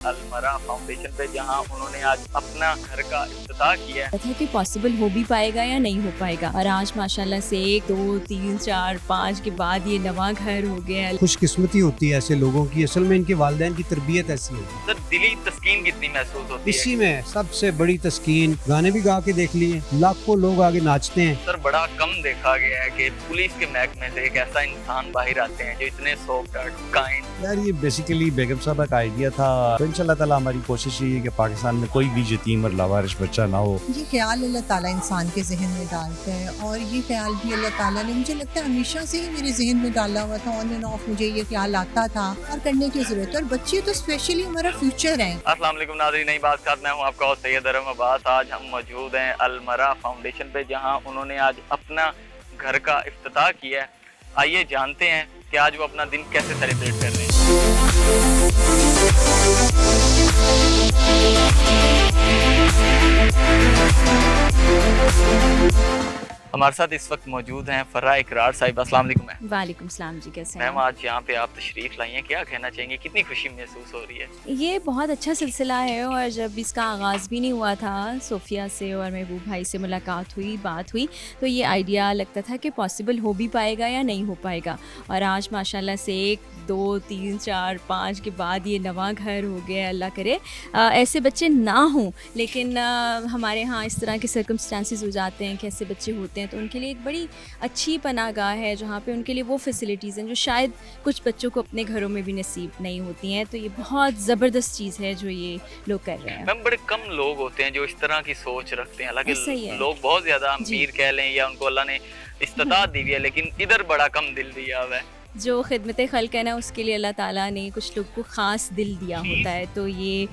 अलमरा foundation पे, जहां उन्होंने आज अपना घर का इफ्तिताह किया है। था कि पॉसिबल हो भी पाएगा या नहीं हो पाएगा, और आज माशाल्लाह से 1 2 3 4 5 के बाद ये नवा घर हो गया है। खुशकिस्मती होती है ऐसे लोगों की, असल में इनके वालिदैन की तरबियत ऐसी है। सर दिली तस्कीन कितनी महसूस होती इसी है? में सबसे बड़ी तस्कीन, गाने भी गा के देख लिए, लाखों लोग आगे नाचते हैं। सर बड़ा कम देखा गया है कि पुलिस के महकमे से एक ऐसा इंसान बाहर आते हैं जो इतने सॉफ्ट हार्ट, काइंड। यार ये बेसिकली बेगम साहबा का आइडिया था। तो इंशाल्लाह ताला हमारी कोशिश यही है कि पाकिस्तान में कोई भी यतीम और लावारिस बच्चा ना हो। ये ख्याल अल्लाह ताला इंसान के जहन में डालता है, और ये ख्याल भी अल्लाह ताला ने, मुझे लगता है हमेशा से ही मेरे जहन में डाला हुआ था। ऑन एंड ऑफ मुझे ये ख्याल आता था और करने की ज़रूरत है, और बच्चे तो स्पेशली हमारा फ्यूचर है। अस्सलाम वालेकुम नाज़रीन, नई बात साथ मैं हूँ आपका होस्ट सैयद अरम अब्बास। आज हम मौजूद हैं अलमरा फाउंडेशन पे, जहाँ उन्होंने आज अपना घर का इफ्तिताह किया है। आइए जानते हैं कि आज वो अपना दिन कैसे सेलिब्रेट कर रहे हैं। हमारे साथ इस वक्त मौजूद हैं फर्रा इकरार साहिब। अस्सलाम वालेकुम मैम। वालेकुम सलाम जी, कैसे हैं मैम आप? आज यहाँ पे आप तशरीफ लाई हैं, क्या कहना चाहेंगे, कितनी खुशी महसूस हो रही है? ये बहुत अच्छा सिलसिला है, और जब इसका आगाज़ भी नहीं हुआ था, सोफिया से और महबूब भाई से मुलाकात हुई, बात हुई, तो ये आइडिया लगता था कि पॉसिबल हो भी पाएगा या नहीं हो पाएगा, और आज माशाल्लाह से 1 2 3 4 5 के बाद ये नवा घर हो गया। अल्लाह करे ऐसे बच्चे ना हों, लेकिन हमारे यहाँ इस तरह के सर्कमस्टांसिस हो जाते हैं कि ऐसे बच्चे होते हैं, तो उनके लिए एक बड़ी अच्छी पनाहगाह है जहाँ पे उनके लिए वो फैसिलिटीज़ हैं जो शायद कुछ बच्चों को अपने घरों में भी नसीब नहीं होती हैं। तो ये बहुत ज़बरदस्त चीज़ है जो ये लोग कर रहे हैं। मैम बड़े कम लोग होते हैं जो इस तरह की सोच रखते हैं, हालांकि ऐसा ही है। लोग बहुत ज्यादा जी। अमीर कह लें या उनको अल्लाह ने इस्तिताअत दी हुई है, लेकिन इधर बड़ा कम दिल दिया हुआ है। जो खिदमत खल्क है ना, उसके लिए अल्लाह ताला ने कुछ लोग को ख़ास दिल दिया होता है। तो ये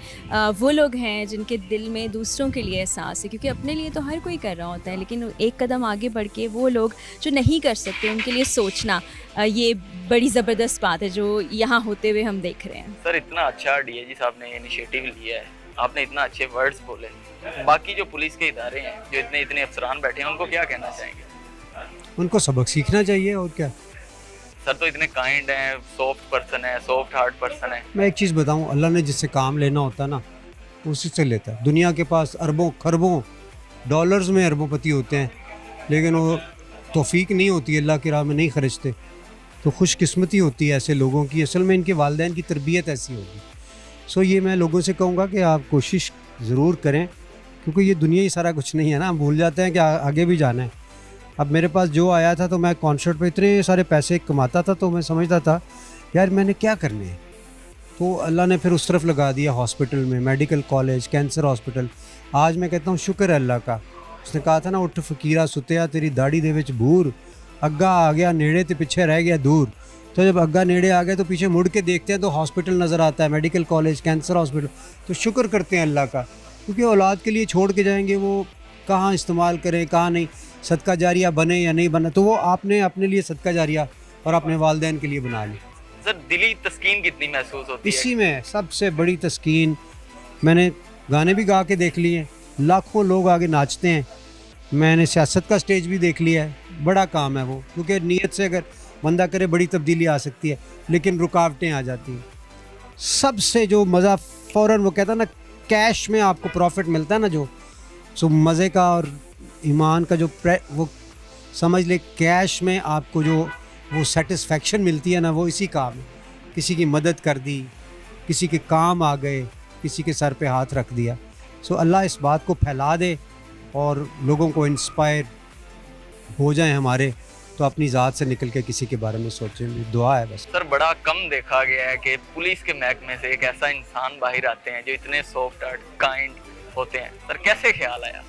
वो लोग हैं जिनके दिल में दूसरों के लिए एहसास है, क्योंकि अपने लिए तो हर कोई कर रहा होता है, लेकिन एक कदम आगे बढ़ के वो लोग जो नहीं कर सकते उनके लिए सोचना, ये बड़ी ज़बरदस्त बात है जो यहाँ होते हुए हम देख रहे हैं। सर इतना अच्छा डीएजी साहब ने इनिशिएटिव लिया है, आपने इतना अच्छे वर्ड्स बोले, बाकी जो पुलिस के इदारे हैं जो इतने इतने अफसरान बैठे हैं, उनको क्या कहना चाहेंगे? उनको सबक सीखना चाहिए, और क्या। सर तो इतने काइंड हैं, सॉफ्ट पर्सन है, सॉफ्ट हार्ट पर्सन है। मैं एक चीज़ बताऊं, अल्लाह ने जिससे काम लेना होता है ना, उसी से लेता है। दुनिया के पास अरबों खरबों डॉलर्स में अरबोपति होते हैं, लेकिन वो तौफीक नहीं होती, अल्लाह की राह में नहीं खर्चते। तो खुशकिस्मती होती है ऐसे लोगों की, असल में इनके वालिदैन की तरबियत ऐसी होगी। सो ये मैं लोगों से कहूँगा कि आप कोशिश ज़रूर करें, क्योंकि ये दुनिया ही सारा कुछ नहीं है ना, हम भूल जाते हैं कि आगे भी जाना है। अब मेरे पास जो आया था, तो मैं कॉन्सर्ट पे इतने सारे पैसे कमाता था, तो मैं समझता था यार मैंने क्या करने हैं, तो अल्लाह ने फिर उस तरफ लगा दिया, हॉस्पिटल में, मेडिकल कॉलेज, कैंसर हॉस्पिटल। आज मैं कहता हूँ शुक्र है अल्लाह का। उसने कहा था ना, उठ फ़कीरा सुतिया तेरी दाढ़ी दे विच बूर, अग्गा आ गया नेड़े तो पीछे रह गया दूर। तो जब अग्गा नेड़े आ गया तो पीछे मुड़ के देखते हैं तो हॉस्पिटल नज़र आता है, मेडिकल कॉलेज, कैंसर हॉस्पिटल। तो शुक्र करते हैं अल्लाह का, क्योंकि औलाद के लिए छोड़ के जाएंगे, वो कहाँ इस्तेमाल करें कहाँ नहीं, सदका जारिया बने या नहीं बना, तो वो आपने अपने लिए सदका जारिया और अपने वालिदैन के लिए बना ली। सर दिली तस्कीन कितनी महसूस होती है? इसी में सबसे बड़ी तस्कीन, मैंने गाने भी गा के देख लिए, लाखों लोग आगे नाचते हैं। मैंने सियासत का स्टेज भी देख लिया है, बड़ा काम है वो, क्योंकि नीयत से अगर बंदा करे बड़ी तब्दीली आ सकती है, लेकिन रुकावटें आ जाती हैं। सबसे जो मज़ा फ़ौरन, वो कहता है ना, कैश में आपको प्रॉफिट मिलता है ना, जो सो मज़े का और ईमान का जो वो समझ ले, कैश में आपको जो वो सेटिस्फेक्शन मिलती है ना, वो इसी काम में। किसी की मदद कर दी, किसी के काम आ गए, किसी के सर पे हाथ रख दिया। सो अल्लाह इस बात को फैला दे और लोगों को इंस्पायर हो जाए हमारे, तो अपनी ज़ात से निकल के किसी के बारे में सोचें, दुआ है बस। सर बड़ा कम देखा गया है कि पुलिस के महकमे से एक ऐसा इंसान बाहर आते हैं जो इतने सॉफ्ट हार्ट, काइंड होते हैं। सर कैसे ख्याल आया?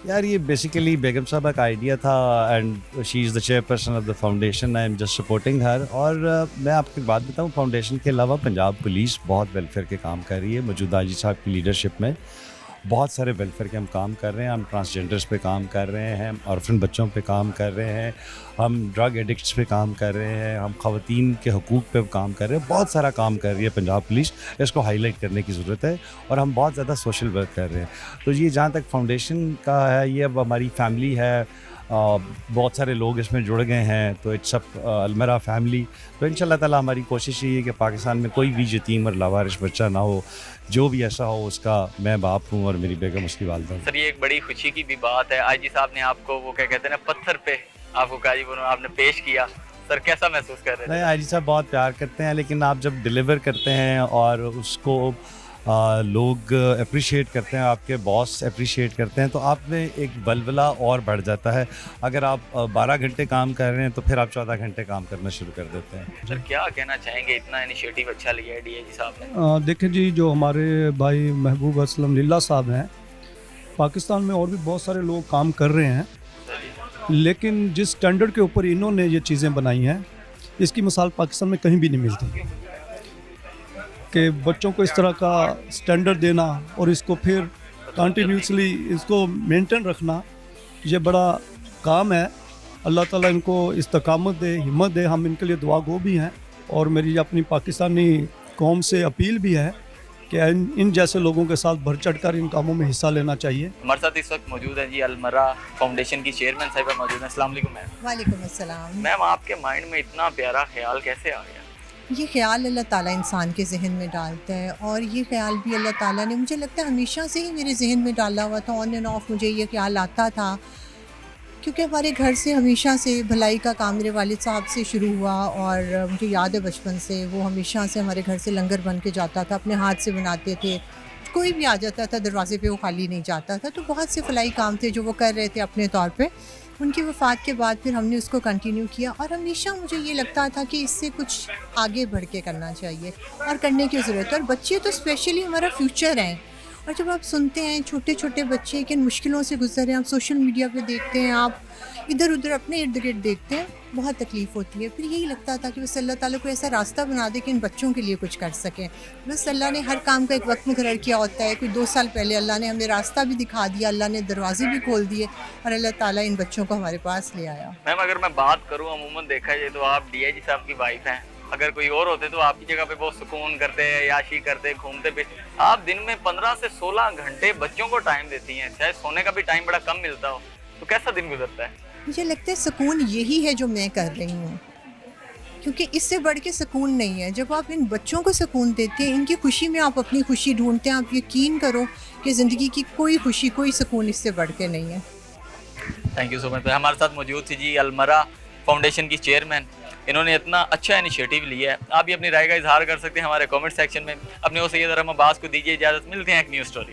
यार ये बेसिकली बेगम साहबा का आइडिया था, and she is the chairperson of the foundation. I am just supporting her. और मैं आपको एक बात बताऊँ, फाउंडेशन के अलावा पंजाब पुलिस बहुत वेलफेयर के काम कर रही है। मौजूदा जी साहब की लीडरशिप में बहुत सारे वेलफेयर के हम काम कर रहे हैं। हम ट्रांसजेंडर्स पे काम कर रहे हैं, हम ऑर्फन बच्चों पे काम कर रहे हैं, हम ड्रग एडिक्ट्स पे काम कर रहे हैं, हम ख़वातीन के हकूक़ पे काम कर रहे हैं। बहुत सारा काम कर रही है पंजाब पुलिस, इसको हाईलाइट करने की ज़रूरत है। और हम बहुत ज़्यादा सोशल वर्क कर रहे हैं। तो ये जहाँ तक फाउंडेशन का है, ये अब हमारी फैमिली है। بہت سارے لوگ اس میں جڑ گئے ہیں, تو اٹس اپ المرا فیملی. تو انشاءاللہ تعالیٰ ہماری کوشش یہ ہے کہ پاکستان میں کوئی بھی یتیم اور لاوارث بچہ نہ ہو, جو بھی ایسا ہو اس کا میں باپ ہوں اور میری بیگم اس کی والدہ ہوں. سر یہ ایک بڑی خوشی کی بھی بات ہے, آئی جی صاحب نے آپ کو وہ کیا کہتے ہیں نا پتھر پہ آپ کو کہا جی وہ آپ نے پیش کیا, سر کیسا محسوس کر رہے نہیں, تھے؟ آئی جی صاحب بہت پیار کرتے ہیں, لیکن آپ جب ڈیلیور کرتے ہیں اور اس کو لوگ اپریشیٹ کرتے ہیں, آپ کے باس اپریشیٹ کرتے ہیں, تو آپ میں ایک بلبلہ اور بڑھ جاتا ہے. اگر آپ 12 گھنٹے کام کر رہے ہیں تو پھر آپ 14 گھنٹے کام کرنا شروع کر دیتے ہیں. سر کیا کہنا چاہیں گے, اتنا انیشیٹو اچھا لیا ہے ڈی اے جی صاحب نے؟ دیکھیں جی, جو ہمارے بھائی محبوب اسلم للہ صاحب ہیں, پاکستان میں اور بھی بہت سارے لوگ کام کر رہے ہیں, لیکن جس سٹینڈرڈ کے اوپر انہوں نے یہ چیزیں بنائی ہیں, اس کی مثال پاکستان میں کہیں بھی نہیں ملتی. کہ بچوں کو اس طرح کا سٹینڈرڈ دینا اور اس کو پھر کنٹینیوسلی اس کو مینٹین رکھنا, یہ بڑا کام ہے. اللہ تعالیٰ ان کو استقامت دے, ہمت دے. ہم ان کے لیے دعا گو بھی ہیں, اور میری اپنی پاکستانی قوم سے اپیل بھی ہے کہ ان جیسے لوگوں کے ساتھ بڑھ چڑھ کر ان کاموں میں حصہ لینا چاہیے. ہمارے ساتھ اس وقت موجود ہیں جی المرا فاؤنڈیشن کی چیئرمین صاحبہ موجود ہیں. السلام علیکم میم. وعلیکم السلام. میم آپ کے مائنڈ میں اتنا پیارا خیال کیسے آ گیا؟ یہ خیال اللہ تعالیٰ انسان کے ذہن میں ڈالتا ہے, اور یہ خیال بھی اللہ تعالیٰ نے مجھے لگتا ہے ہمیشہ سے ہی میرے ذہن میں ڈالا ہوا تھا. آن اینڈ آف مجھے یہ خیال آتا تھا, کیونکہ ہمارے گھر سے ہمیشہ سے بھلائی کا کام میرے والد صاحب سے شروع ہوا, اور مجھے یاد ہے بچپن سے وہ ہمیشہ سے ہمارے گھر سے لنگر بن کے جاتا تھا, اپنے ہاتھ سے بناتے تھے. کوئی بھی آ جاتا تھا دروازے پہ وہ خالی نہیں جاتا تھا. تو بہت سے فلاحی کام تھے جو وہ کر رہے تھے اپنے طور پہ. ان کی وفات کے بعد پھر ہم نے اس کو کنٹینیو کیا, اور ہمیشہ مجھے یہ لگتا تھا کہ اس سے کچھ آگے بڑھ کے کرنا چاہیے اور کرنے کی ضرورت ہے. اور بچے تو اسپیشلی ہمارا فیوچر ہیں, اور جب آپ سنتے ہیں چھوٹے چھوٹے بچے کن مشکلوں سے گزر رہے ہیں, آپ سوشل میڈیا پہ دیکھتے ہیں, آپ ادھر ادھر اپنے ارد گرد دیکھتے ہیں, بہت تکلیف ہوتی ہے. پھر یہی لگتا تھا کہ بس اللہ تعالیٰ کو ایسا راستہ بنا دے کہ ان بچوں کے لیے کچھ کر سکیں. بس اللہ نے ہر کام کا ایک وقت مقرر کیا ہوتا ہے. کوئی 2 سال پہلے اللہ نے ہمیں راستہ بھی دکھا دیا, اللہ نے دروازے بھی کھول دیے, اور اللہ تعالیٰ ان بچوں کو ہمارے پاس لے آیا. میم اگر میں بات کروں عموماً دیکھا جائے تو آپ ڈی آئی جی صاحب کی وائف ہیں, اگر کوئی اور ہوتے تو آپ کی جگہ پہ بہت سکون کرتے, عیاشی کرتے, گھومتے پھرتے. آپ دن میں 15 سے 16 گھنٹے بچوں کو ٹائم دیتی ہیں, چاہے سونے کا بھی ٹائم بڑا کم ملتا ہو, تو کیسا دن گزرتا ہے؟ مجھے لگتا ہے سکون یہی ہے جو میں کر رہی ہوں, کیونکہ اس سے بڑھ کے سکون نہیں ہے. جب آپ ان بچوں کو سکون دیتے ہیں, ان کی خوشی میں آپ اپنی خوشی ڈھونڈتے ہیں, آپ یقین کرو کہ زندگی کی کوئی خوشی, کوئی سکون اس سے بڑھ کے نہیں ہے. تھینک یو سو مچ. ہمارے ساتھ موجود تھی جی المرا فاؤنڈیشن کی چیئرمین, انہوں نے اتنا اچھا انیشیٹو لیا ہے. آپ بھی اپنی رائے کا اظہار کر سکتے ہیں ہمارے کامنٹ سیکشن میں. اپنے وہ سید ارحم عباس کو دیجیے اجازت, ملتے ہیں ایک نیو اسٹوری.